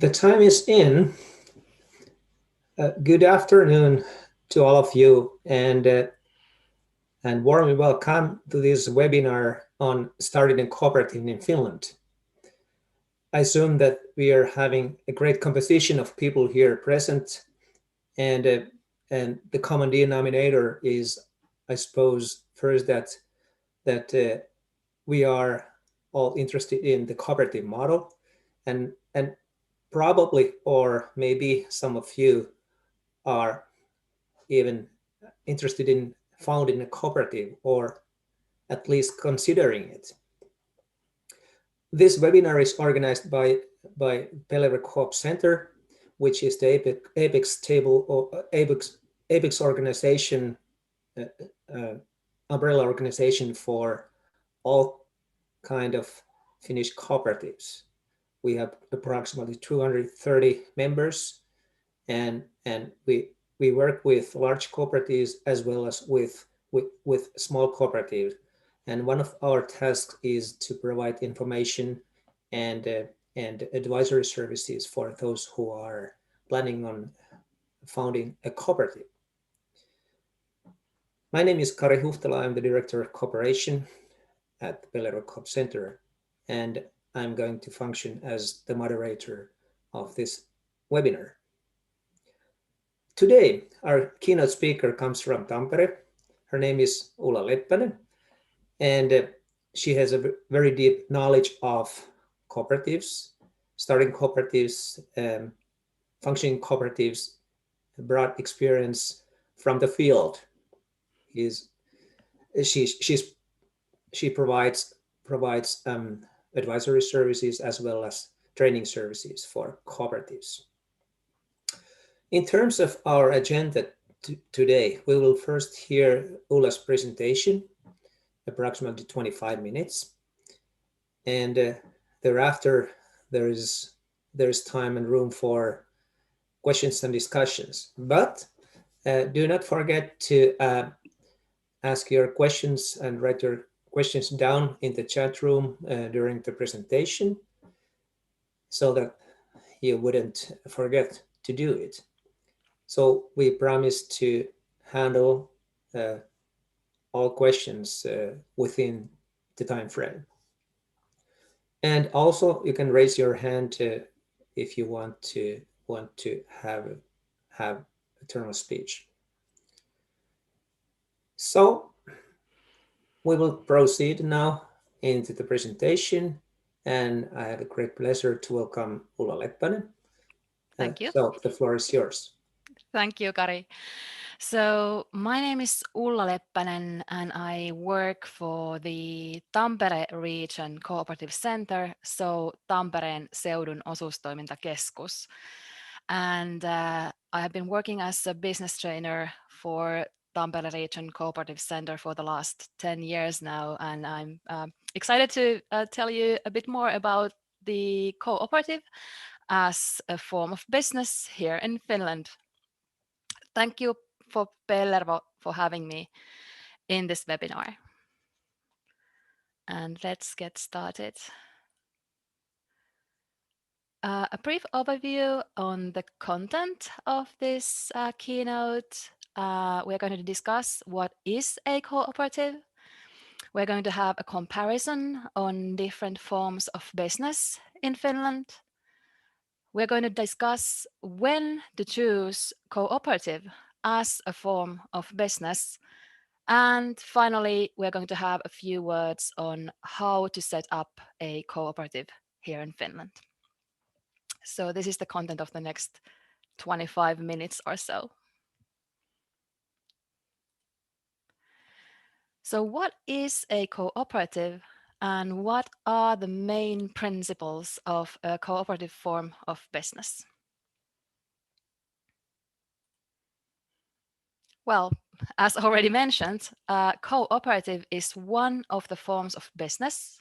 The time is in. Good afternoon to all of you, and warmly welcome to this webinar on starting a cooperative in Finland. I assume that we are having a great composition of people here present, and the common denominator is, I suppose, first that we are all interested in the cooperative model, and probably, or maybe some of you are even interested in founding a cooperative or at least considering it. This webinar is organized by Pellervo Co-op Center, which is the Apex organization, umbrella organization for all kind of Finnish cooperatives. We have approximately 230 members, and we work with large cooperatives as well as with small cooperatives. And one of our tasks is to provide information and advisory services for those who are planning on founding a cooperative. My name is Kari Huhtala. I'm the Director of Cooperation at Pellervo Co-op Center, and I'm going to function as the moderator of this webinar. Today, our keynote speaker comes from Tampere. Her name is Ulla Leppänen, and she has a very deep knowledge of cooperatives, starting cooperatives, functioning cooperatives, broad experience from the field. She provides advisory services as well as training services for cooperatives. In terms of our agenda today, we will first hear Ulla's presentation, approximately 25 minutes, and thereafter there is time and room for questions and discussions. But do not forget to ask your questions and write your questions down in the chat room during the presentation, so that you wouldn't forget to do it. So we promise to handle all questions within the time frame. And also, you can raise your hand if you want to have a turn of speech. So we will proceed now into the presentation, and I have a great pleasure to welcome Ulla Leppänen. Thank you. So the floor is yours. Thank you, Kari. So my name is Ulla Leppänen, and I work for the Tampere Region Cooperative Center, so Tampereen seudun osuustoimintakeskus. And I have been working as a business trainer for Tampere Region Cooperative Center for the last 10 years now, and I'm excited to tell you a bit more about the cooperative as a form of business here in Finland. Thank you for Pellervo for having me in this webinar. And let's get started. A brief overview on the content of this keynote. We're going to discuss what is a cooperative. We're going to have a comparison on different forms of business in Finland. We're going to discuss when to choose cooperative as a form of business. And finally, we're going to have a few words on how to set up a cooperative here in Finland. So this is the content of the next 25 minutes or so. So what is a cooperative, and what are the main principles of a cooperative form of business? Well, as already mentioned, cooperative is one of the forms of business.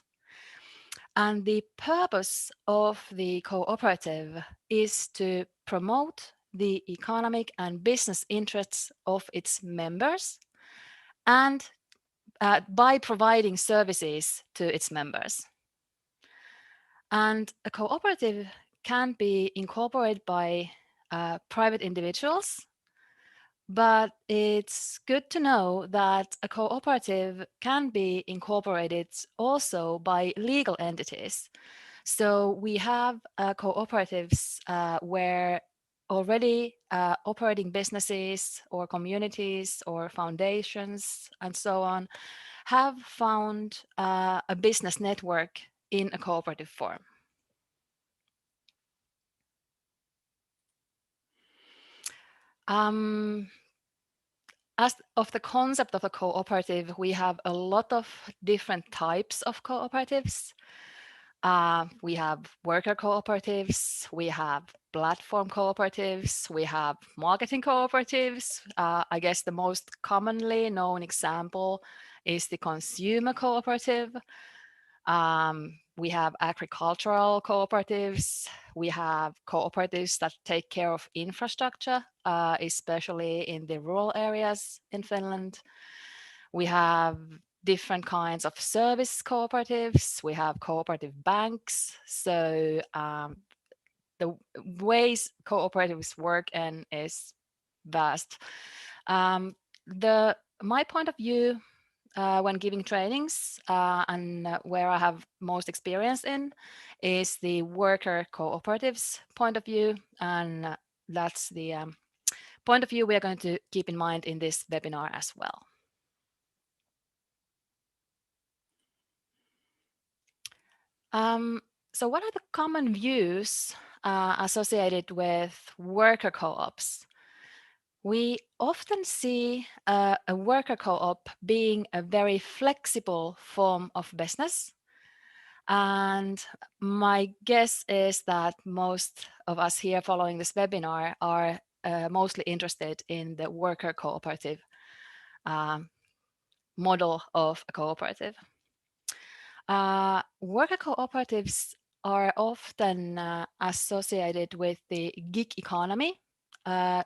And the purpose of the cooperative is to promote the economic and business interests of its members, and by providing services to its members. And a cooperative can be incorporated by private individuals, but it's good to know that a cooperative can be incorporated also by legal entities. So we have cooperatives where already operating businesses or communities or foundations and so on have found a business network in a cooperative form. As of the concept of a cooperative, we have a lot of different types of cooperatives. We have worker cooperatives, we have platform cooperatives, we have marketing cooperatives. I guess the most commonly known example is the consumer cooperative. We have agricultural cooperatives. We have cooperatives that take care of infrastructure, especially in the rural areas in Finland. We have different kinds of service cooperatives. We have cooperative banks. So the ways cooperatives work and is vast. My point of view when giving trainings and where I have most experience in is the worker cooperatives point of view, and that's the point of view we are going to keep in mind in this webinar as well. So what are the common views associated with worker co-ops? We often see a worker co-op being a very flexible form of business. And my guess is that most of us here following this webinar are mostly interested in the worker cooperative model of a cooperative. Worker cooperatives are often associated with the gig economy.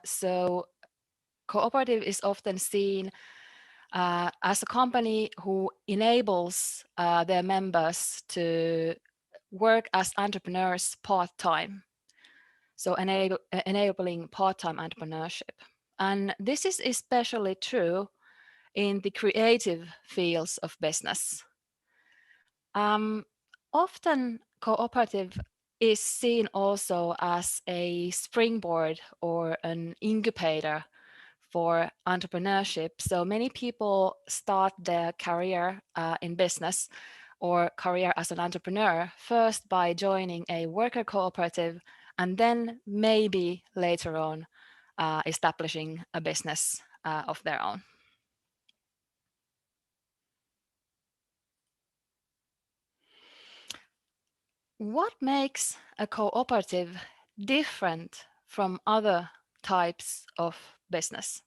So cooperative is often seen as a company who enables their members to work as entrepreneurs part-time. So enabling part-time entrepreneurship. And this is especially true in the creative fields of business. Often cooperative is seen also as a springboard or an incubator for entrepreneurship. So many people start their career in business or career as an entrepreneur first by joining a worker cooperative and then maybe later on establishing a business of their own. What makes a cooperative different from other types of business?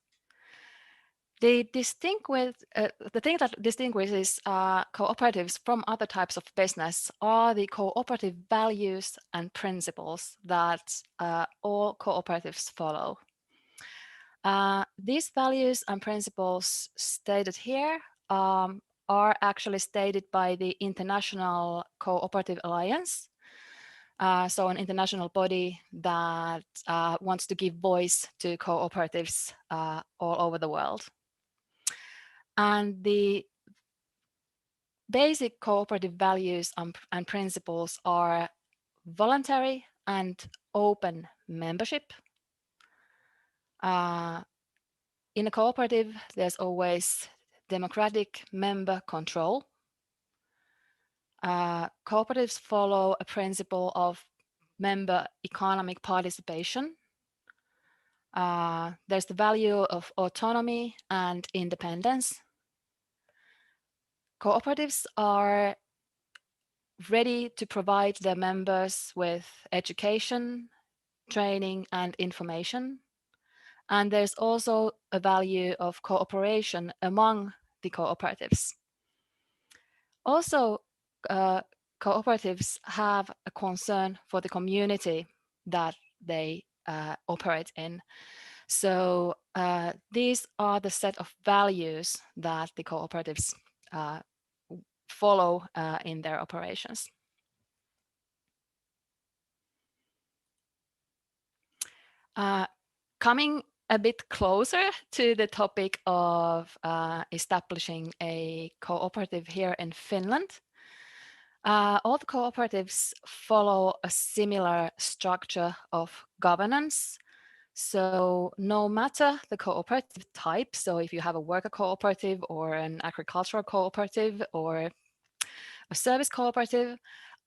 The thing that distinguishes cooperatives from other types of business are the cooperative values and principles that all cooperatives follow. These values and principles stated here are actually stated by the International Cooperative Alliance. So an international body that wants to give voice to cooperatives all over the world. And the basic cooperative values and principles are voluntary and open membership. In a cooperative, there's always democratic member control. Cooperatives follow a principle of member economic participation. There's the value of autonomy and independence. Cooperatives are ready to provide their members with education, training, and information. And there's also a value of cooperation among the cooperatives. Also, cooperatives have a concern for the community that they operate in. So these are the set of values that the cooperatives follow in their operations. Coming a bit closer to the topic of establishing a cooperative here in Finland, all the cooperatives follow a similar structure of governance. So no matter the cooperative type, so if you have a worker cooperative or an agricultural cooperative or a service cooperative,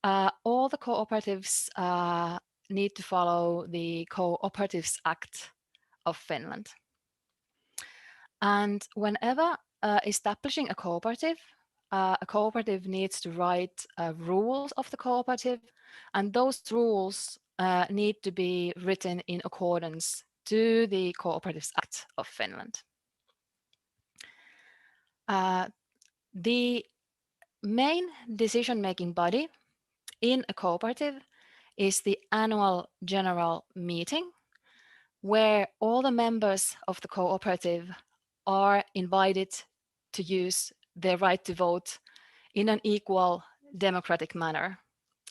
all the cooperatives need to follow the Co-operatives Act of Finland. And whenever establishing a cooperative needs to write rules of the cooperative, and those rules need to be written in accordance to the Co-operatives Act of Finland. The main decision-making body in a cooperative is the annual general meeting, where all the members of the cooperative are invited to use their right to vote in an equal democratic manner.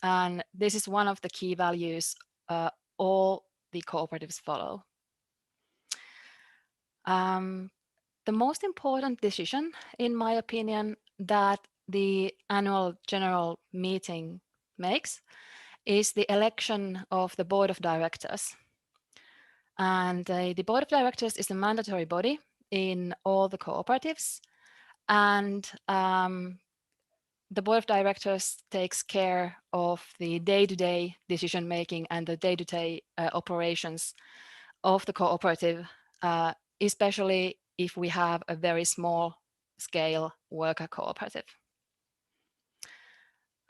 And this is one of the key values all the cooperatives follow. The most important decision, in my opinion, that the annual general meeting makes is the election of the board of directors. And the board of directors is a mandatory body in all the cooperatives. And the board of directors takes care of the day-to-day decision-making and the day-to-day operations of the cooperative, especially if we have a very small scale worker cooperative.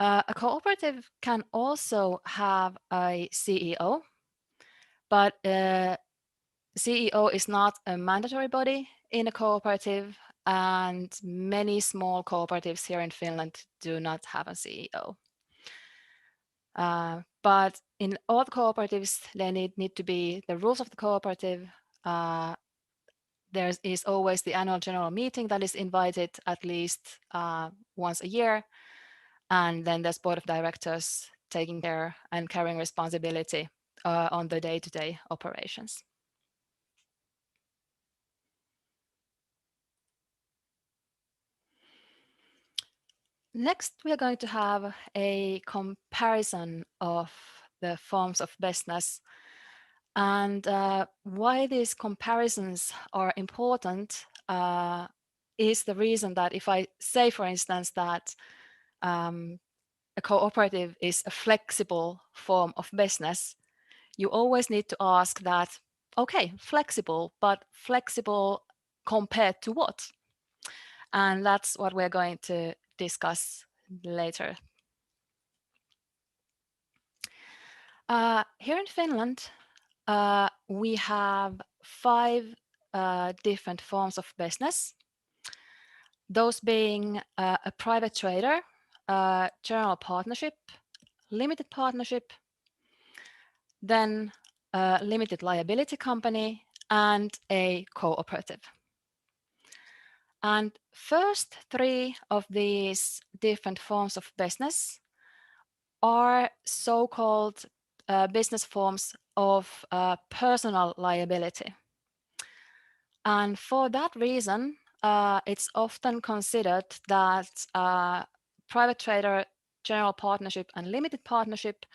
A cooperative can also have a CEO, but CEO is not a mandatory body in a cooperative, and many small cooperatives here in Finland do not have a CEO. But in all the cooperatives, there need to be the rules of the cooperative. There is always the annual general meeting that is invited at least once a year. And then there's board of directors taking care and carrying responsibility on the day-to-day operations. Next, we are going to have a comparison of the forms of business. And why these comparisons are important is the reason that if I say, for instance, that a cooperative is a flexible form of business, you always need to ask that, okay, flexible, but flexible compared to what? And that's what we're going to discuss later. Here in Finland, we have 5 different forms of business, those being a private trader, general partnership, limited partnership, then a limited liability company, and a cooperative. And first 3 of these different forms of business are so-called business forms of personal liability. And for that reason, it's often considered that private trader, general partnership, and limited partnership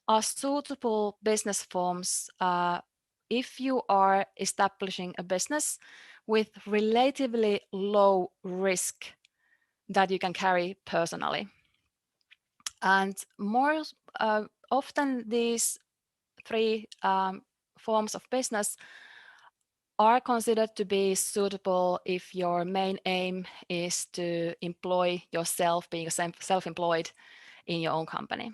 are suitable business forms if you are establishing a business with relatively low risk that you can carry personally. And more often, these 3 forms of business are considered to be suitable if your main aim is to employ yourself, being self-employed in your own company.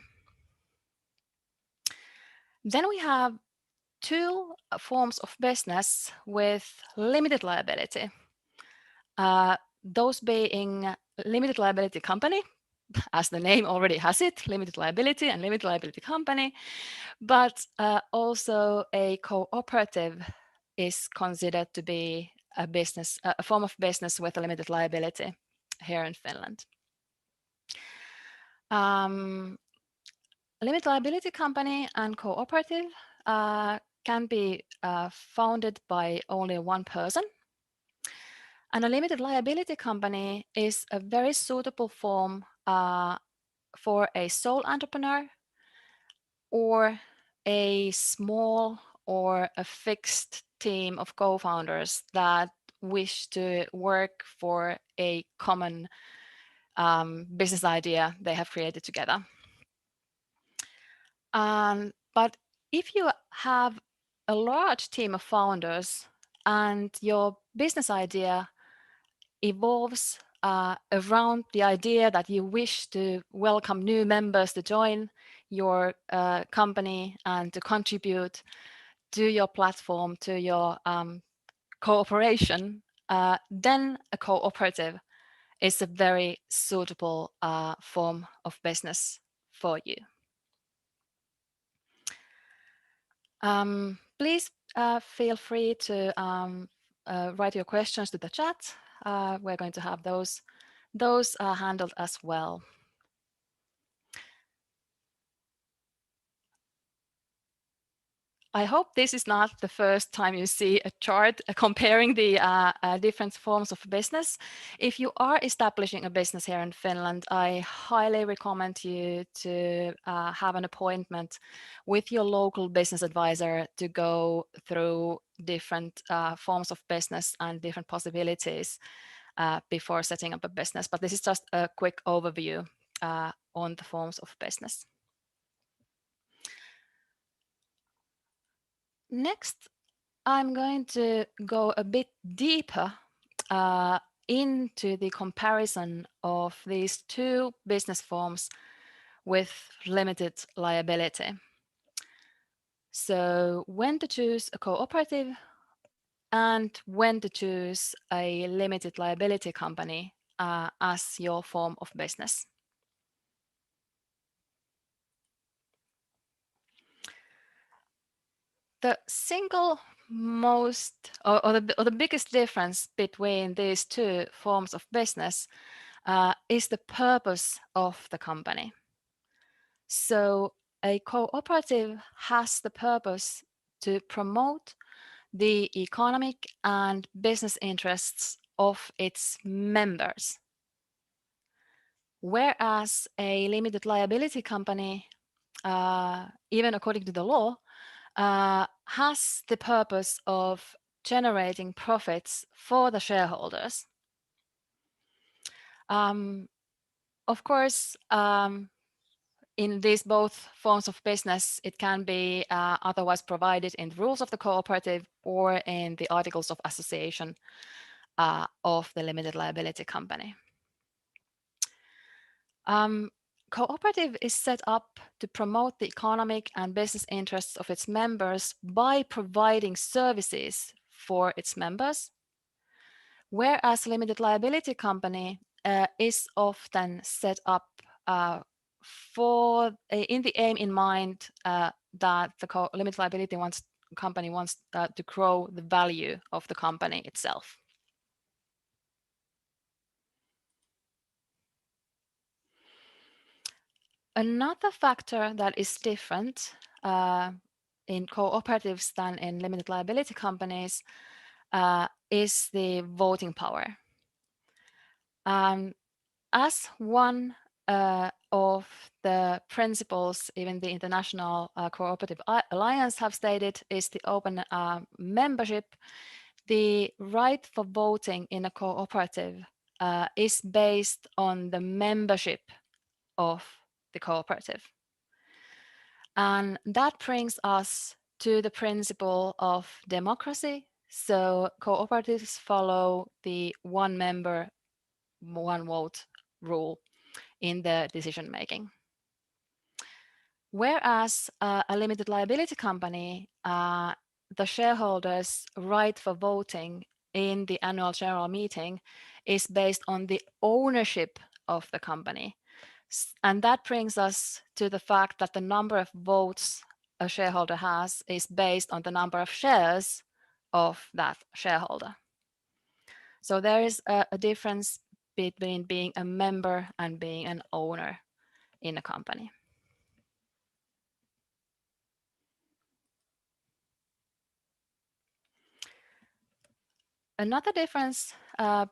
Then we have 2 forms of business with limited liability. Those being limited liability company, as the name already has it, limited liability and limited liability company, but also a cooperative is considered to be a form of business with a limited liability here in Finland. Limited liability company and cooperative can be founded by only one person. And a limited liability company is a very suitable form for a sole entrepreneur or a small or a fixed team of co-founders that wish to work for a common business idea they have created together. But if you have a large team of founders and your business idea evolves around the idea that you wish to welcome new members to join your company and to contribute to your platform, to your cooperation, then a cooperative is a very suitable form of business for you. Please feel free to write your questions to the chat. We're going to have those handled as well. I hope this is not the first time you see a chart comparing the different forms of business. If you are establishing a business here in Finland, I highly recommend you to have an appointment with your local business advisor to go through different forms of business and different possibilities before setting up a business. But this is just a quick overview on the forms of business. Next, I'm going to go a bit deeper into the comparison of these two business forms with limited liability. So when to choose a cooperative and when to choose a limited liability company as your form of business. The single most or the biggest difference between these two forms of business is the purpose of the company. So a cooperative has the purpose to promote the economic and business interests of its members, whereas a limited liability company, even according to the law, has the purpose of generating profits for the shareholders. Of course, in these both forms of business, it can be otherwise provided in the rules of the cooperative or in the articles of association of the limited liability company. Cooperative is set up to promote the economic and business interests of its members by providing services for its members, whereas limited liability company is often set up in the aim in mind that the limited liability company wants to grow the value of the company itself. Another factor that is different in cooperatives than in limited liability companies is the voting power. As one of the principles, even the International Cooperative Alliance have stated, is the open membership. The right for voting in a cooperative is based on the membership of the cooperative. And that brings us to the principle of democracy. So cooperatives follow the one member, one vote rule in the decision making. Whereas a limited liability company, the shareholders' right for voting in the annual general meeting is based on the ownership of the company. And that brings us to the fact that the number of votes a shareholder has is based on the number of shares of that shareholder. So there is a difference between being a member and being an owner in a company. Another difference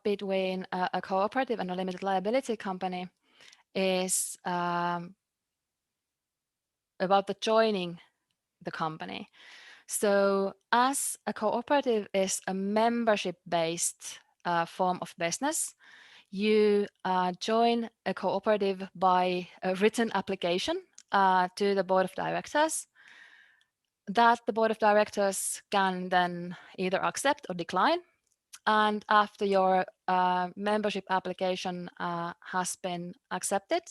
between a cooperative and a limited liability company is about the joining the company. So as a cooperative is a membership-based form of business, you join a cooperative by a written application to the board of directors that the board of directors can then either accept or decline. And after your membership application has been accepted,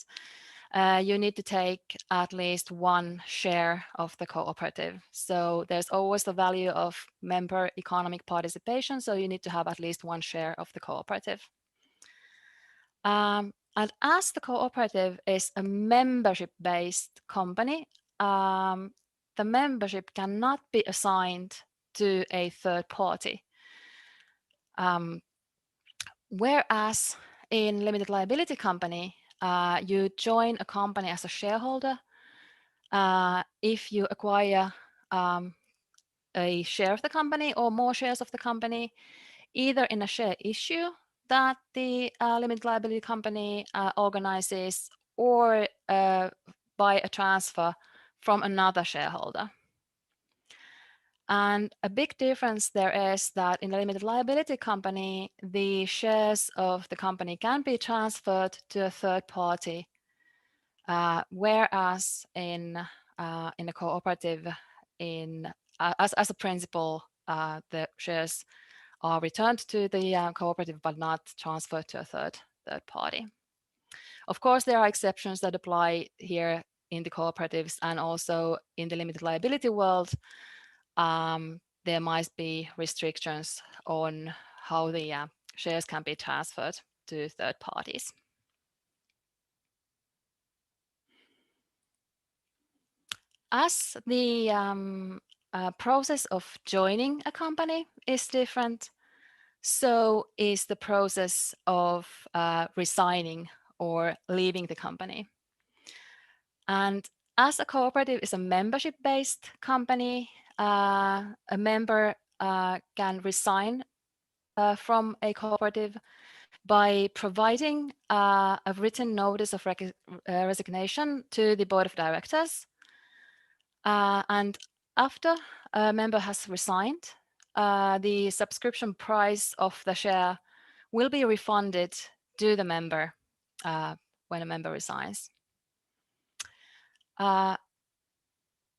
you need to take at least one share of the cooperative. So there's always the value of member economic participation. So you need to have at least one share of the cooperative. And as the cooperative is a membership-based company, the membership cannot be assigned to a third party. Whereas in limited liability company, you join a company as a shareholder if you acquire a share of the company or more shares of the company, either in a share issue that the limited liability company organizes or by a transfer from another shareholder. And a big difference there is that in a limited liability company, the shares of the company can be transferred to a third party, whereas in a cooperative, as a principle, the shares are returned to the cooperative but not transferred to a third party. Of course, there are exceptions that apply here in the cooperatives and also in the limited liability world. There might be restrictions on how the shares can be transferred to third parties. As the process of joining a company is different, so is the process of resigning or leaving the company. And as a cooperative is a membership-based company, a member can resign from a cooperative by providing a written notice of resignation to the board of directors. And after a member has resigned, the subscription price of the share will be refunded to the member when a member resigns.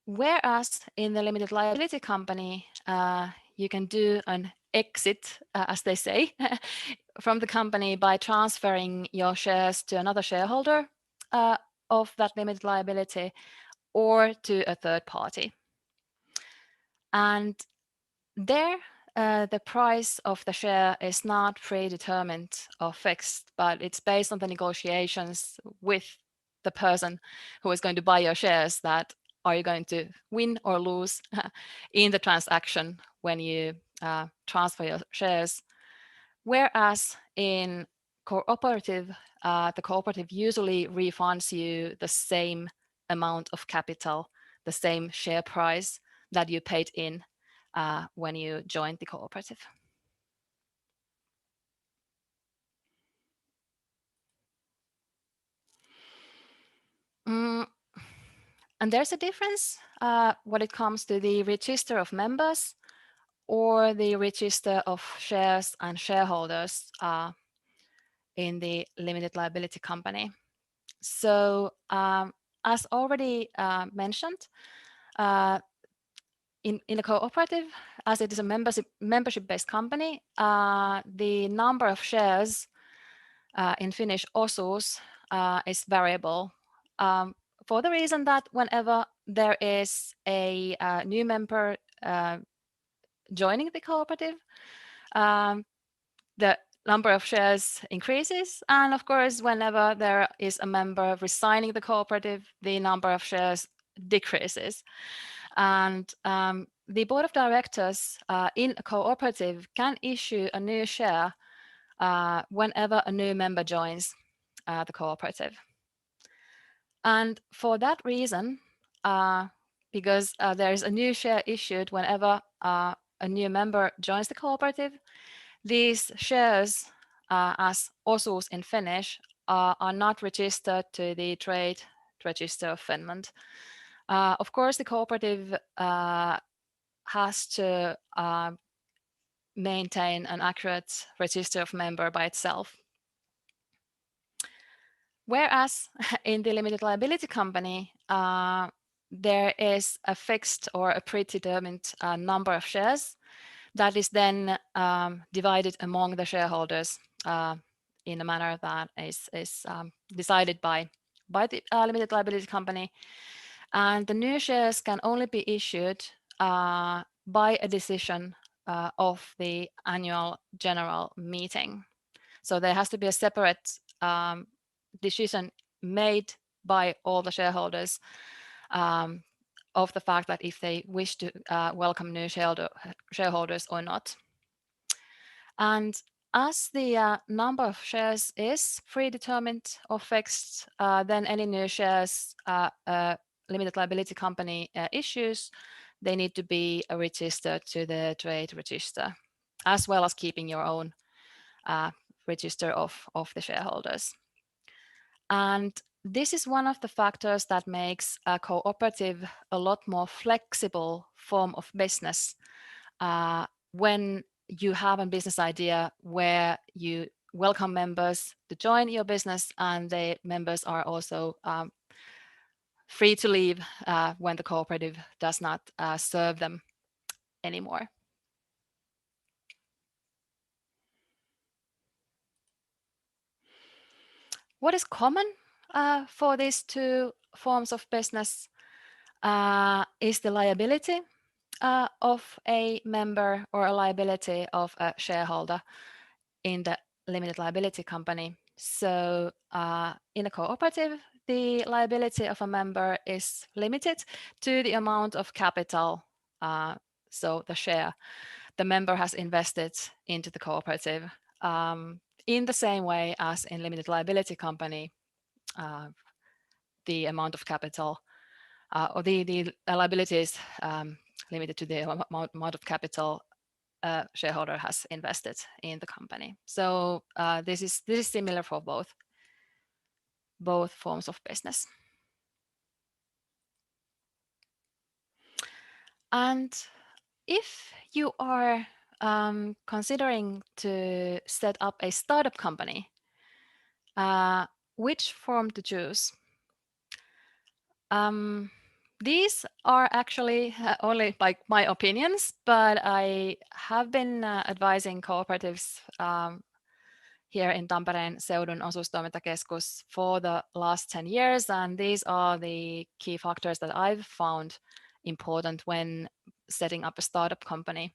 Whereas in the limited liability company, you can do an exit, as they say, from the company by transferring your shares to another shareholder of that limited liability or to a third party. And there, the price of the share is not predetermined or fixed, but it's based on the negotiations with the person who is going to buy your shares, that are you going to win or lose in the transaction when you transfer your shares. Whereas in cooperative, the cooperative usually refunds you the same amount of capital, the same share price that you paid in when you joined the cooperative. And there's a difference when it comes to the register of members or the register of shares and shareholders in the limited liability company. So as already mentioned, in a cooperative, as it is a membership-based company, the number of shares in Finnish osuus is variable for the reason that whenever there is a new member joining the cooperative, the number of shares increases. And of course, whenever there is a member resigning the cooperative, the number of shares decreases. And the board of directors in a cooperative can issue a new share whenever a new member joins the cooperative. And for that reason, because there is a new share issued whenever a new member joins the cooperative, These shares, as osuus in Finnish, are not registered to the Trade Register of Finland. Of course, the cooperative has to maintain an accurate register of member by itself. Whereas in the limited liability company, there is a fixed or a predetermined number of shares that is then divided among the shareholders in a manner that is decided by the limited liability company. And the new shares can only be issued by a decision of the annual general meeting. So there has to be a separate decision made by all the shareholders of the fact that if they wish to welcome new shareholders or not. And as the number of shares is predetermined or fixed, then any new shares limited liability company issues, they need to be registered to the trade register, as well as keeping your own register of the shareholders. And this is one of the factors that makes a cooperative a lot more flexible form of business when you have a business idea where you welcome members to join your business, and the members are also free to leave when the cooperative does not serve them anymore. What is common for these two forms of business is the liability of a member or a liability of a shareholder in the limited liability company. So in a cooperative, the liability of a member is limited to the amount of capital, so the share the member has invested into the cooperative, in the same way as in limited liability company, the amount of capital or the liability is limited to the amount of capital a shareholder has invested in the company. So this is similar for both forms of business. And if you are considering to set up a startup company, which form to choose? These are actually only like my opinions, but I have been advising cooperatives here in Tampereen Seudun osuustoimintakeskus for the last 10 years, and these are the key factors that I've found important when setting up a startup company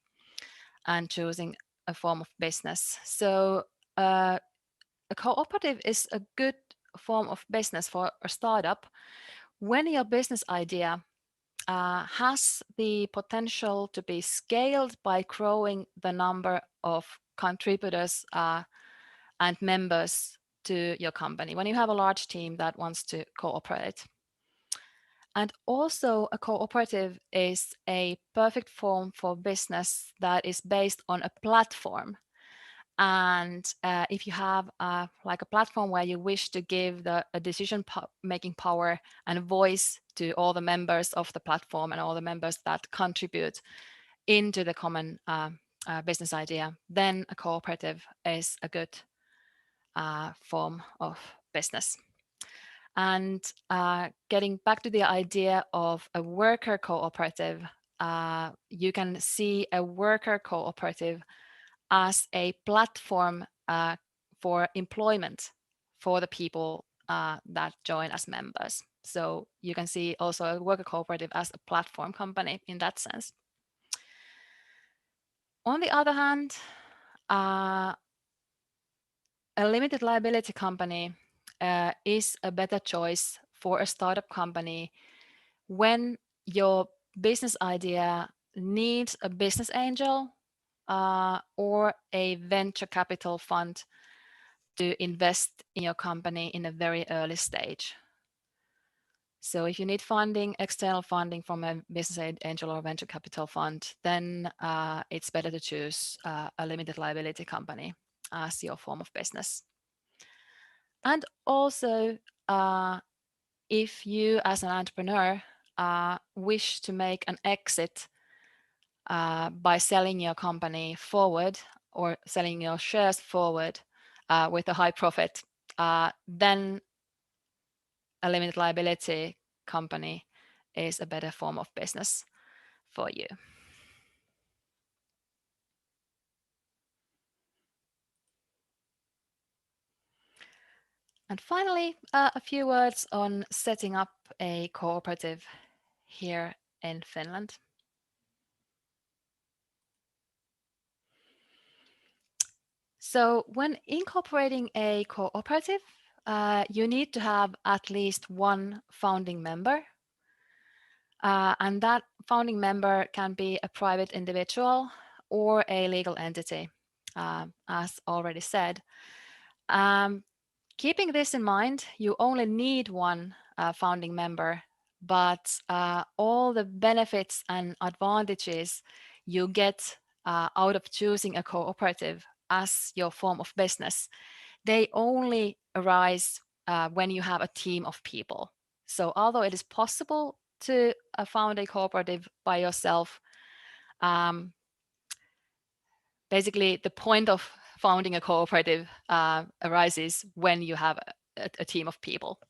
and choosing a form of business. So a cooperative is a good form of business for a startup when your business idea has the potential to be scaled by growing the number of contributors and members to your company, when you have a large team that wants to cooperate. And also a cooperative is a perfect form for business that is based on a platform. And if you have like a platform where you wish to give a decision-making power and voice to all the members of the platform and all the members that contribute into the common business idea, then a cooperative is a good form of business. And getting back to the idea of a worker cooperative, you can see a worker cooperative as a platform for employment for the people that join as members. So you can see also a worker cooperative as a platform company in that sense. On the other hand, a limited liability company is a better choice for a startup company when your business idea needs a business angel or a venture capital fund to invest in your company in a very early stage. So if you need funding, external funding from a business angel or venture capital fund, then it's better to choose a limited liability company as your form of business. And also, if you as an entrepreneur wish to make an exit by selling your company forward or selling your shares forward with a high profit, then a limited liability company is a better form of business for you. And finally, a few words on setting up a cooperative here in Finland. So when incorporating a cooperative, you need to have at least one founding member. And that founding member can be a private individual or a legal entity, as already said. Keeping this in mind, you only need one founding member, but all the benefits and advantages you get out of choosing a cooperative as your form of business, they only arise when you have a team of people. So although it is possible to found a cooperative by yourself, basically the point of founding a cooperative arises when you have a team of people.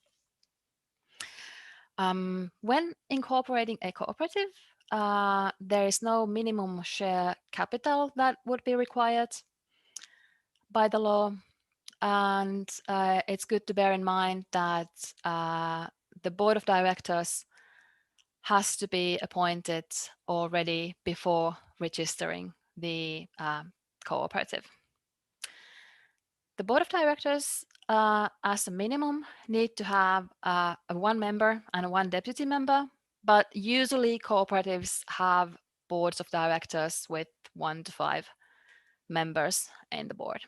When incorporating a cooperative, there is no minimum share capital that would be required by the law. And it's good to bear in mind that the board of directors has to be appointed already before registering the cooperative. The board of directors, as a minimum, need to have one member and one deputy member, but usually cooperatives have boards of directors with 1 to 5 members in the board.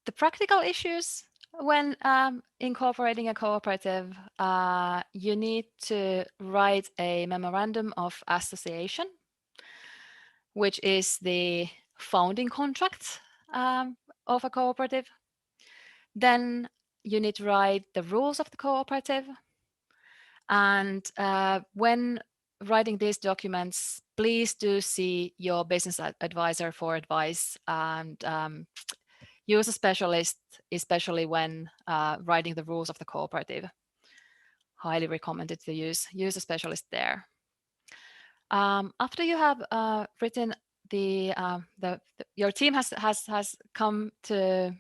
The practical issues when incorporating a cooperative, you need to write a memorandum of association, which is the founding contract of a cooperative. Then you need to write the rules of the cooperative. And when writing these documents, please do see your business advisor for advice and use a specialist, especially when writing the rules of the cooperative. Highly recommended to use a specialist there. After you have written your team has come to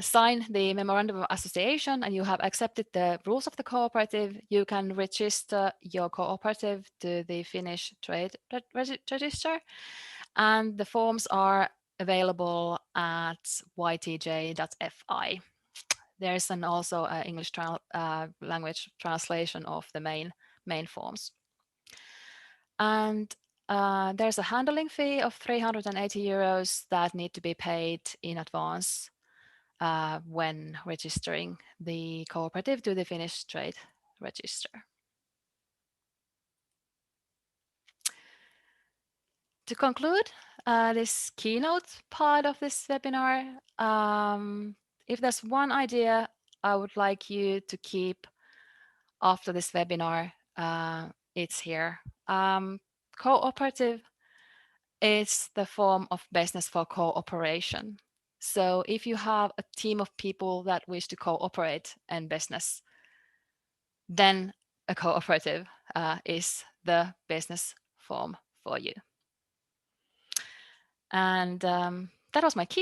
sign the memorandum of association and you have accepted the rules of the cooperative, you can register your cooperative to the Finnish Trade Register, and the forms are available at ytj.fi. There's also an English language translation of the main forms. And there's a handling fee of 380 euros that need to be paid in advance when registering the cooperative to the Finnish Trade Register. To conclude this keynote part of this webinar, if there's one idea I would like you to keep after this webinar, it's here. Cooperative is the form of business for cooperation. So if you have a team of people that wish to cooperate in business, then a cooperative is the business form for you. And that was my keynote.